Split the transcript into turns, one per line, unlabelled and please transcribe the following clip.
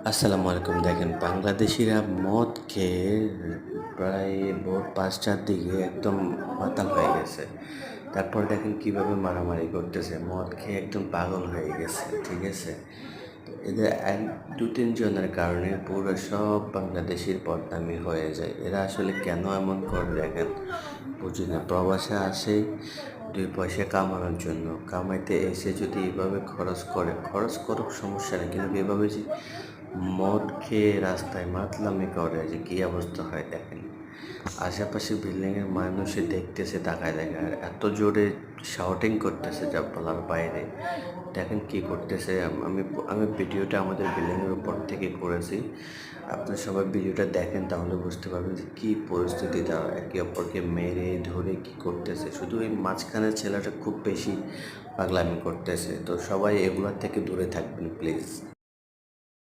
আসসালামু আলাইকুম। দেখেন বাংলাদেশিরা মদ খেয়ে প্রায় ভোর ৫টার দিকে একদম মাতাল হয়ে গেছে। তারপর দেখেন কীভাবে মারামারি করতেছে, মদ খেয়ে একদম পাগল হয়ে গেছে, ঠিক আছে? তো এদের ১-২-৩ জনের কারণে পুরো সব বাংলাদেশির বদনামি হয়ে যায়। এরা আসলে কেন এমন করে দেখেন বুঝি না। প্রবাসে আসে ২ পয়সা কামানোর জন্য, কামাইতে এসে যদি এভাবে খরচ করে, খরচ করুক সমস্যা নেই, কিন্তু এভাবে যে মদ খেয়ে রাস্তায় মাতলামি করে যে কী অবস্থা হয় দেখেন। আশেপাশে বিল্ডিংয়ের মানুষে দেখতেছে তাকায় দেখে, আর এত জোরে শাউটিং করতেছে যা বলার বাইরে। দেখেন কি করতেছে। আমি আমি ভিডিওটা আমাদের বিল্ডিংয়ের উপর থেকে করেছি। আপনারা সবাই ভিডিওটা দেখেন, তাহলে বুঝতে পারবেন যে কী পরিস্থিতি, তারা একে অপরকে মেরে ধরে কি করতেছে। শুধু এই মাঝখানের ছেলেটা খুব বেশি পাগলামি করতেছে। তো সবাই এগুলোর থেকে দূরে থাকবেন প্লিজ।